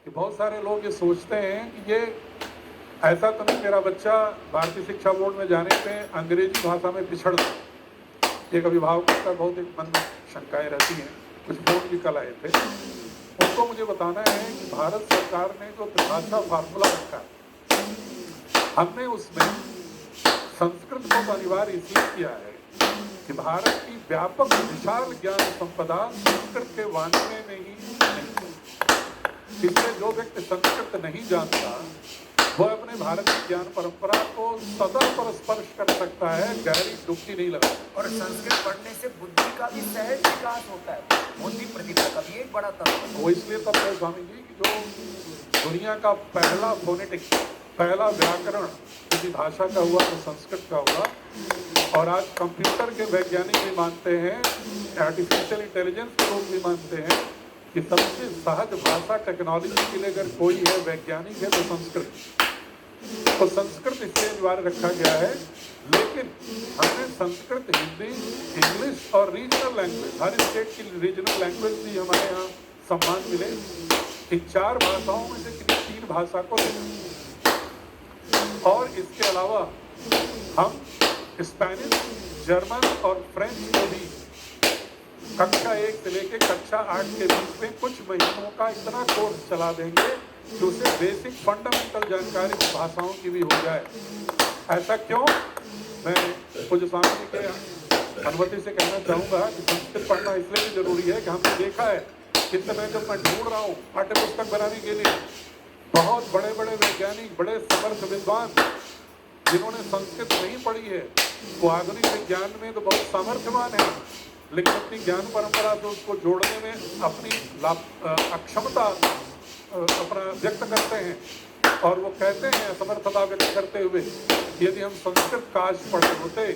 कि बहुत सारे लोग ये सोचते हैं कि ये ऐसा तो नहीं मेरा बच्चा भारतीय शिक्षा बोर्ड में जाने पे अंग्रेजी भाषा में पिछड़ जाए। एक अभिभावकों का बहुत एक मन में शंकाएं रहती हैं। कुछ फोन भी कल आए थे, उनको मुझे बताना है कि भारत सरकार ने जो त्रिभाषा फार्मूला रखा है, हमने उसमें संस्कृत को तो अनिवार्य इसलिए किया है कि भारत की व्यापक विशाल ज्ञान संपदा संस्कृत के वाणी में ही नहीं। इसलिए जो व्यक्ति संस्कृत नहीं जानता वह अपने भारतीय ज्ञान परंपरा को सदा पर स्पर्श कर सकता है, गहरी डुबकी नहीं लगा। और संस्कृत पढ़ने से बुद्धि का भी सहज विकास होता है, बुद्धि प्रतिभा का भी एक बड़ा तत्व है। वो इसलिए तब है स्वामी जी कि जो दुनिया का पहला फोनेटिक्स, पहला व्याकरण किसी भाषा का हुआ तो संस्कृत का हुआ। और आज कंप्यूटर के वैज्ञानिक भी मानते हैं, आर्टिफिशियल इंटेलिजेंस के लोग भी मानते हैं कि सबसे सहज भाषा टेक्नोलॉजी के लिए अगर कोई है वैज्ञानिक है तो संस्कृत। तो संस्कृत इसलिए अनिवार्य रखा गया है, लेकिन हमने संस्कृत, हिंदी, इंग्लिश और रीजनल लैंग्वेज, हर स्टेट की रीजनल लैंग्वेज भी हमारे यहाँ सम्मान मिले। इन 4 भाषाओं में से किसी 3 भाषा को लेना। और इसके अलावा हम स्पेनिश, जर्मन और फ्रेंच को भी कक्षा 1 से लेकर कक्षा 8 के बीच में कुछ महीनों का इतना कोर्स चला देंगे कि उसे बेसिक फंडामेंटल जानकारी भाषाओं की भी हो जाए। ऐसा क्यों? मैं पूज्य स्वामी जी के अनुमति से कहना चाहूँगा कि संस्कृत पढ़ना इसलिए भी जरूरी है कि हमने देखा है इस समय जब मैं ढूंढ रहा हूँ पाठ्य पुस्तक बनाने के लिए, बहुत बड़े बड़े वैज्ञानिक, बड़े समर्थ विद्वान जिन्होंने संस्कृत नहीं पढ़ी है, वो आधुनिक विज्ञान में तो बहुत सामर्थ्यवान है, लेकिन अपनी ज्ञान परंपरा से उसको जोड़ने में अपनी अक्षमता अपना व्यक्त करते हैं। और वो कहते हैं असमर्थता व्यक्त करते हुए, यदि हम संस्कृत काश पढ़े होते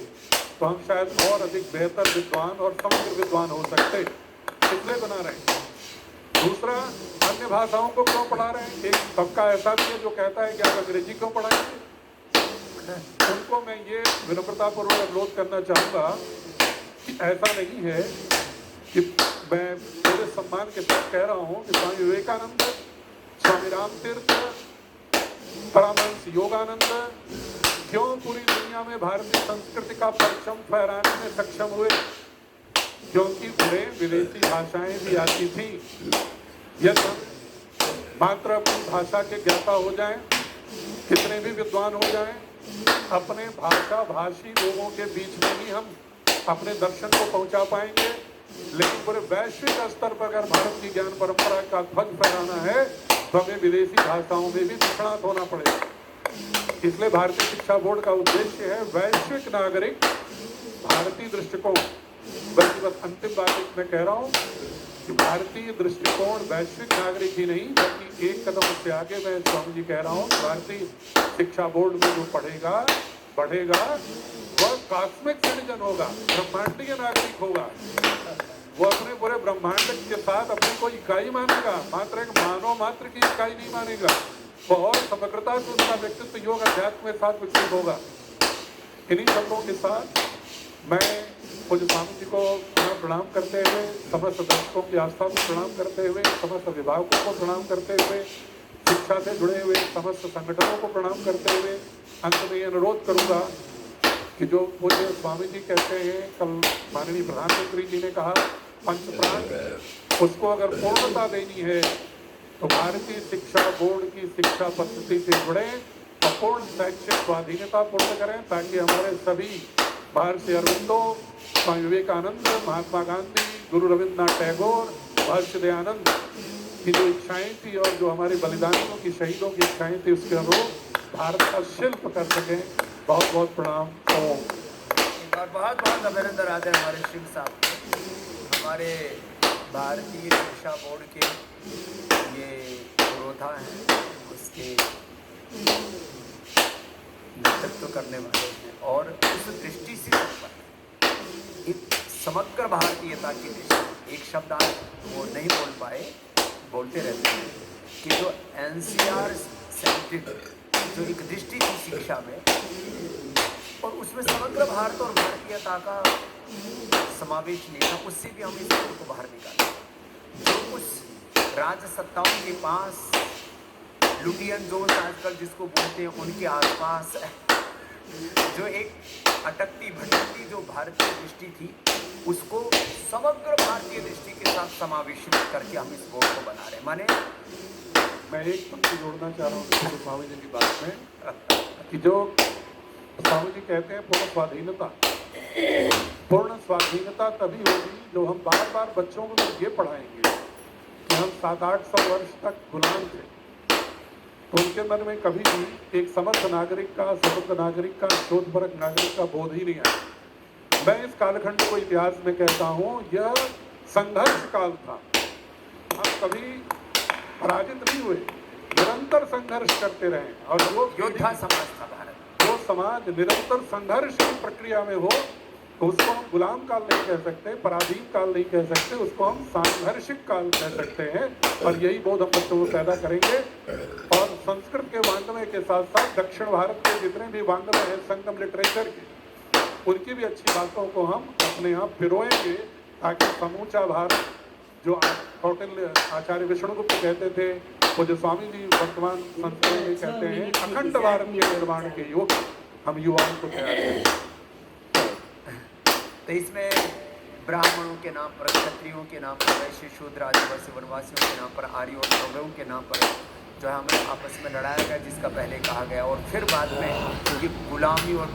तो हम शायद और अधिक बेहतर विद्वान और समग्र विद्वान हो सकते। इसलिए बना रहे हैं। दूसरा, अन्य भाषाओं को क्यों पढ़ा रहे हैं? एक तबका ऐसा भी है जो कहता है कि आप अंग्रेजी क्यों पढ़ाएंगे। उनको मैं ये विनम्रतापूर्वक अनुरोध करना चाहूँगा कि ऐसा नहीं है कि मैं पूरे सम्मान के साथ कह रहा हूँ कि स्वामी विवेकानंद, स्वामी रामतीर्थ, परमहंस योगानंद क्यों पूरी दुनिया में भारतीय संस्कृति का परचम फहराने में सक्षम हुए? क्योंकि उन्हें विदेशी भाषाएं भी आती थी। यदि हम मात्र अपनी भाषा के ज्ञाता हो जाएं, कितने भी विद्वान हो जाएं, अपने भाषा भाषी लोगों के बीच में ही हम अपने दर्शन को पहुंचा पाएंगे। लेकिन पूरे वैश्विक स्तर पर अगर भारत की ज्ञान परंपरा का ध्वज फहराना है तो हमें विदेशी भाषाओं में भी निष्णात होना पड़ेगा। इसलिए भारतीय शिक्षा बोर्ड का उद्देश्य है वैश्विक नागरिक, भारतीय दृष्टिकोण। बल्कि बस अंतिम बात मैं कह रहा हूँ कि भारतीय दृष्टिकोण वैश्विक नागरिक ही नहीं, बल्कि एक कदम उससे आगे मैं स्वामी जी कह रहा हूँ, भारतीय शिक्षा बोर्ड में जो पढ़ेगा बढ़ेगा वह कॉस्मिक सिटीजन होगा, ब्रह्मांडीय नागरिक होगा। वो अपने पूरे ब्रह्मांड के साथ अपनी कोई इकाई मानेगा, मात्र एक मानव मात्र की इकाई नहीं मानेगा। वो और समग्रता से उसका व्यक्तित्व योग अध्यात्म के साथ विकसित होगा। इन्हीं शब्दों के साथ मैं पूज्य स्वामी जी को प्रणाम करते हुए, समस्त दर्शकों की आस्था को प्रणाम करते हुए, समस्त अभिभावकों को प्रणाम करते हुए, शिक्षा से जुड़े हुए समस्त संगठनों को प्रणाम करते हुए अंत में अनुरोध करूँगा कि जो पूज्य स्वामी जी कहते हैं, कल माननीय प्रधानमंत्री जी ने कहा पंच प्राण, उसको अगर पूर्णता देनी है तो भारतीय शिक्षा बोर्ड की शिक्षा पद्धति से जुड़े, अपूर्ण शैक्षिक स्वाधीनता पूर्ण करें, ताकि हमारे सभी महर्षि अरविंदो, स्वामी विवेकानंद, महात्मा गांधी, गुरु रविन्द्रनाथ टैगोर, महर्षि दयानंद की जो इच्छाएं थी और जो हमारे बलिदानियों की, शहीदों की इच्छाएं थी, उसके अनुरूप भारत का शिल्प कर सकें। बहुत बहुत प्रणाम। और बहुत बहुत अभिनंदन आते हैं हमारे शिव साहब, हमारे भारतीय शिक्षा बोर्ड के ये पुरोधा हैं, उसके नेतृत्व करने वाले हैं। और उस दृष्टि से एक समग्र भारतीयता की दृष्टि, एक शब्द आज वो नहीं बोल पाए, बोलते रहते हैं कि जो NCR सेंट्रिक जो एक दृष्टि थी शिक्षा में, और उसमें समग्र भारत और भारतीयता का समावेश नहीं था, उससे भी हम इस को बाहर निकालें। जो उस राज्य सत्ताओं के पास लुटियन जोन आजकल जिसको बोलते हैं, उनके आसपास जो एक अटकती भटकती जो भारतीय दृष्टि थी, उसको समग्र भारतीय दृष्टि के साथ समावेशित करके हम इस बोर्ड को बना रहे हैं। माने मैं एक पंक्ति जोड़ना चाह रहा हूँ तो स्वामी जी की बात में कि जो स्वामी जी कहते हैं पूर्ण स्वाधीनता तभी होगी जो हम बार बार बच्चों को ये पढ़ाएंगे कि हम 700-800 वर्ष तक गुलाम थे, तो उनके मन में कभी भी एक समर्थ नागरिक का, समृद्ध नागरिक का, शोधपरक नागरिक का बोध ही नहीं आया। मैं इस कालखंड को इतिहास में कहता हूँ, यह संघर्ष काल था। हम कभी पराजित नहीं हुए, निरंतर संघर्ष करते रहे। और वो योद्धा समाज था भारत। जो समाज निरंतर संघर्ष की प्रक्रिया में हो तो उसको हम गुलाम काल नहीं कह सकते, पराधीन काल नहीं कह सकते, उसको हम सांघर्षिक काल कह सकते हैं। और यही बोध हम बच्चों को पैदा करेंगे। और संस्कृत के वाङ्मय के साथ साथ दक्षिण भारत के जितने भी वाङ्मय हैं संगम लिटरेचर के, उनकी भी अच्छी बातों को हम अपने यहाँ पिरोएंगे, ताकि समूचा भारत, जो कौटिल्य आचार्य विष्णुगुप्त कहते थे, वो जो स्वामी जी वर्तमान संस्करण में कहते हैं, अखंड भारत के निर्माण के योग हम युवाओं को तैयार करें। तो इसमें ब्राह्मणों के नाम पर, क्षत्रियों के नाम पर, वैश्य शूद्र आदिवासी वनवासियों के नाम पर, आर्यों और कौरवों के नाम पर जो है हमें आपस में लड़ाया गया, जिसका पहले कहा गया। और फिर बाद में ये गुलामी और